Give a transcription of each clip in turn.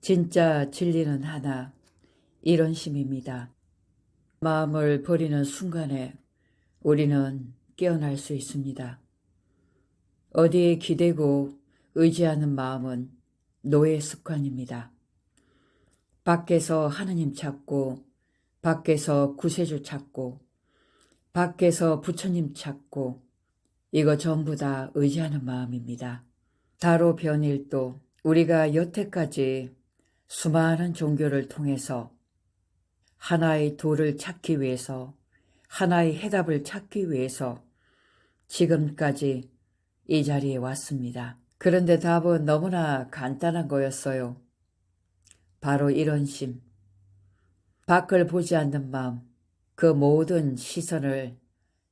진짜 진리는 하나, 이런 심입니다. 마음을 버리는 순간에 우리는 깨어날 수 있습니다. 어디에 기대고 의지하는 마음은 노예 습관입니다. 밖에서 하느님 찾고, 밖에서 구세주 찾고, 밖에서 부처님 찾고, 이거 전부 다 의지하는 마음입니다. 다로 변일도 우리가 여태까지 수많은 종교를 통해서 하나의 도를 찾기 위해서, 하나의 해답을 찾기 위해서 지금까지 이 자리에 왔습니다. 그런데 답은 너무나 간단한 거였어요. 바로 이런 심. 밖을 보지 않는 마음, 그 모든 시선을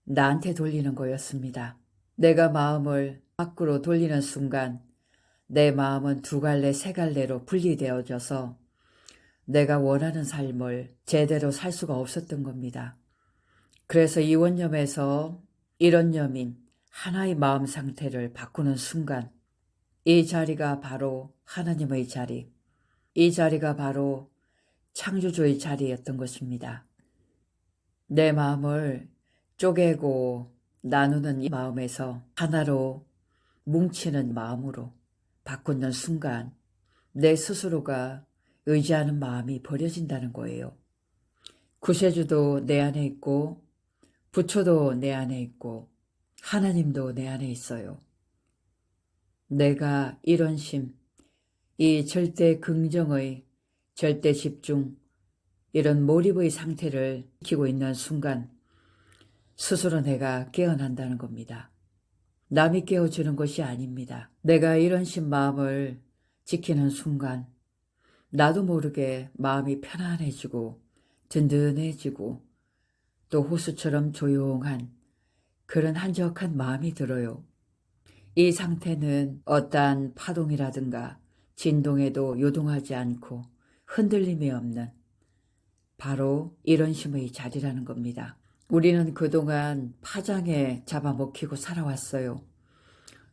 나한테 돌리는 거였습니다. 내가 마음을 밖으로 돌리는 순간 내 마음은 두 갈래, 세 갈래로 분리되어져서 내가 원하는 삶을 제대로 살 수가 없었던 겁니다. 그래서 이원념에서 일원념인 하나의 마음 상태를 바꾸는 순간 이 자리가 바로 하나님의 자리, 이 자리가 바로 창조주의 자리였던 것입니다. 내 마음을 쪼개고 나누는 이 마음에서 하나로 뭉치는 마음으로 바꾸는 순간 내 스스로가 의지하는 마음이 버려진다는 거예요. 구세주도 내 안에 있고 부처도 내 안에 있고 하나님도 내 안에 있어요. 내가 이런 심, 이 절대 긍정의 절대 집중, 이런 몰입의 상태를 지키고 있는 순간 스스로 내가 깨어난다는 겁니다. 남이 깨워주는 것이 아닙니다. 내가 이런 심 마음을 지키는 순간 나도 모르게 마음이 편안해지고 든든해지고 또 호수처럼 조용한 그런 한적한 마음이 들어요. 이 상태는 어떠한 파동이라든가 진동에도 요동하지 않고 흔들림이 없는 바로 이런 심의 자리라는 겁니다. 우리는 그동안 파장에 잡아먹히고 살아왔어요.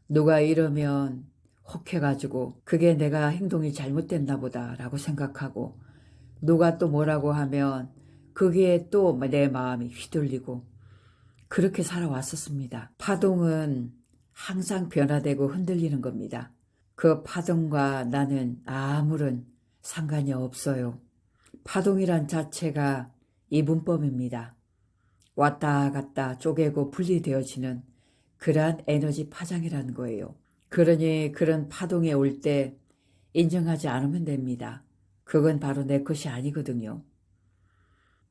누가 이러면 혹해가지고 그게 내가 행동이 잘못됐나 보다라고 생각하고 누가 또 뭐라고 하면 그게 또 내 마음이 휘둘리고 그렇게 살아왔었습니다. 파동은 항상 변화되고 흔들리는 겁니다. 그 파동과 나는 아무런 상관이 없어요. 파동이란 자체가 이분법입니다. 왔다 갔다 쪼개고 분리되어지는 그러한 에너지 파장이라는 거예요. 그러니 그런 파동에 올 때 인정하지 않으면 됩니다. 그건 바로 내 것이 아니거든요.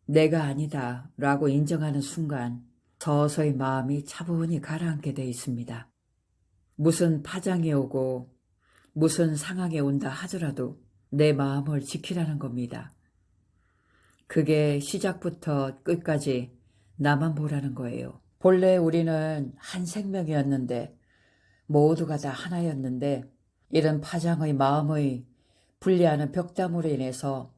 내가 아니다 라고 인정하는 순간 서서히 마음이 차분히 가라앉게 돼 있습니다. 무슨 파장이 오고 무슨 상황이 온다 하더라도 내 마음을 지키라는 겁니다. 그게 시작부터 끝까지 나만 보라는 거예요. 본래 우리는 한 생명이었는데 모두가 다 하나였는데 이런 파장의 마음의 분리하는 벽담으로 인해서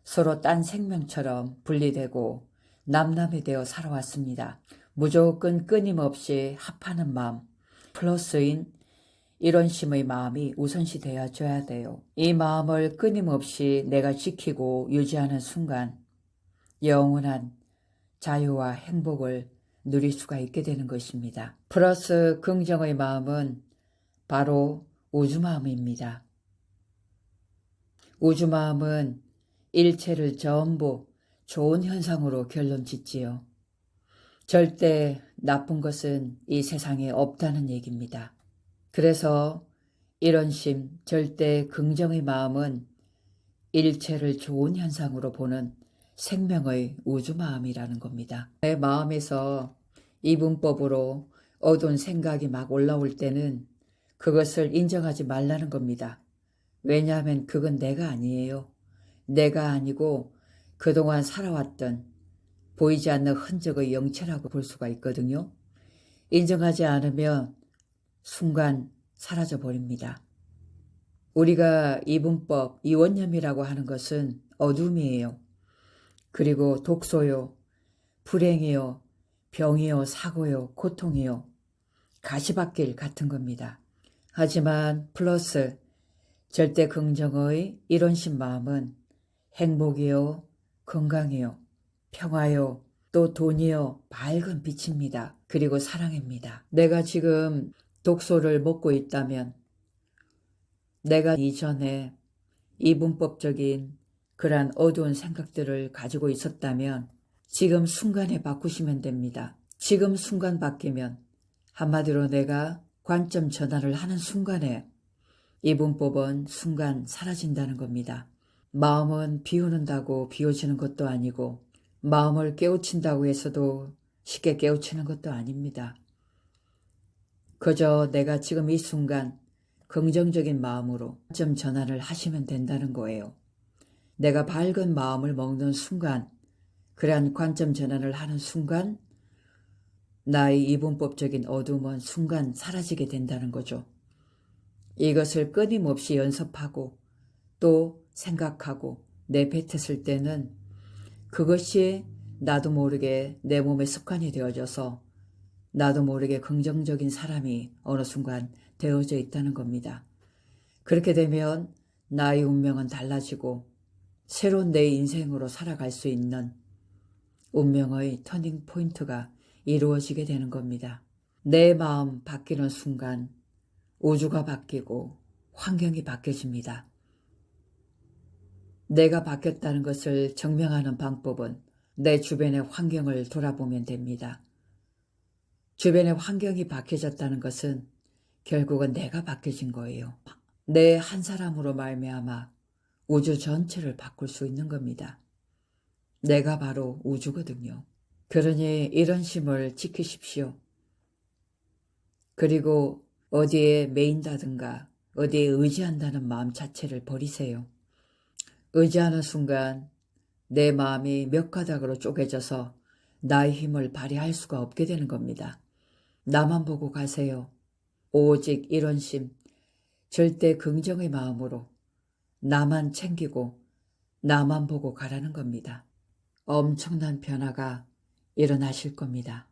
서로 딴 생명처럼 분리되고 남남이 되어 살아왔습니다. 무조건 끊임없이 합하는 마음, 플러스인 이런 심의 마음이 우선시 되어줘야 돼요. 이 마음을 끊임없이 내가 지키고 유지하는 순간 영원한 자유와 행복을 누릴 수가 있게 되는 것입니다. 플러스 긍정의 마음은 바로 우주마음입니다. 우주마음은 일체를 전부 좋은 현상으로 결론 짓지요. 절대 나쁜 것은 이 세상에 없다는 얘기입니다. 그래서 이런 심, 절대 긍정의 마음은 일체를 좋은 현상으로 보는 생명의 우주마음이라는 겁니다. 내 마음에서 이분법으로 어두운 생각이 막 올라올 때는 그것을 인정하지 말라는 겁니다. 왜냐하면 그건 내가 아니에요. 내가 아니고 그동안 살아왔던 보이지 않는 흔적의 영체라고 볼 수가 있거든요. 인정하지 않으면 순간 사라져 버립니다. 우리가 이분법, 이원념이라고 하는 것은 어둠이에요. 그리고 독소요, 불행이요, 병이요, 사고요, 고통이요, 가시밭길 같은 겁니다. 하지만 플러스 절대 긍정의 이론신 마음은 행복이요, 건강이요, 평화요, 또 돈이요, 밝은 빛입니다. 그리고 사랑입니다. 내가 지금 독소를 먹고 있다면 내가 이전에 이분법적인 그러한 어두운 생각들을 가지고 있었다면 지금 순간에 바꾸시면 됩니다. 지금 순간 바뀌면 한마디로 내가 관점 전환을 하는 순간에 이분법은 순간 사라진다는 겁니다. 마음은 비우는다고 비워지는 것도 아니고 마음을 깨우친다고 해서도 쉽게 깨우치는 것도 아닙니다. 그저 내가 지금 이 순간 긍정적인 마음으로 관점 전환을 하시면 된다는 거예요. 내가 밝은 마음을 먹는 순간, 그러한 관점 전환을 하는 순간 나의 이분법적인 어둠은 순간 사라지게 된다는 거죠. 이것을 끊임없이 연습하고 또 생각하고 내뱉었을 때는 그것이 나도 모르게 내 몸에 습관이 되어져서 나도 모르게 긍정적인 사람이 어느 순간 되어져 있다는 겁니다. 그렇게 되면 나의 운명은 달라지고 새로운 내 인생으로 살아갈 수 있는 운명의 터닝 포인트가 이루어지게 되는 겁니다. 내 마음 바뀌는 순간 우주가 바뀌고 환경이 바뀌어집니다. 내가 바뀌었다는 것을 증명하는 방법은 내 주변의 환경을 돌아보면 됩니다. 주변의 환경이 바뀌어졌다는 것은 결국은 내가 바뀌어진 거예요. 내 한 사람으로 말미암아 우주 전체를 바꿀 수 있는 겁니다. 내가 바로 우주거든요. 그러니 이런 심을 지키십시오. 그리고 어디에 매인다든가 어디에 의지한다는 마음 자체를 버리세요. 의지하는 순간 내 마음이 몇 가닥으로 쪼개져서 나의 힘을 발휘할 수가 없게 되는 겁니다. 나만 보고 가세요. 오직 이런 심, 절대 긍정의 마음으로 나만 챙기고 나만 보고 가라는 겁니다. 엄청난 변화가 일어나실 겁니다.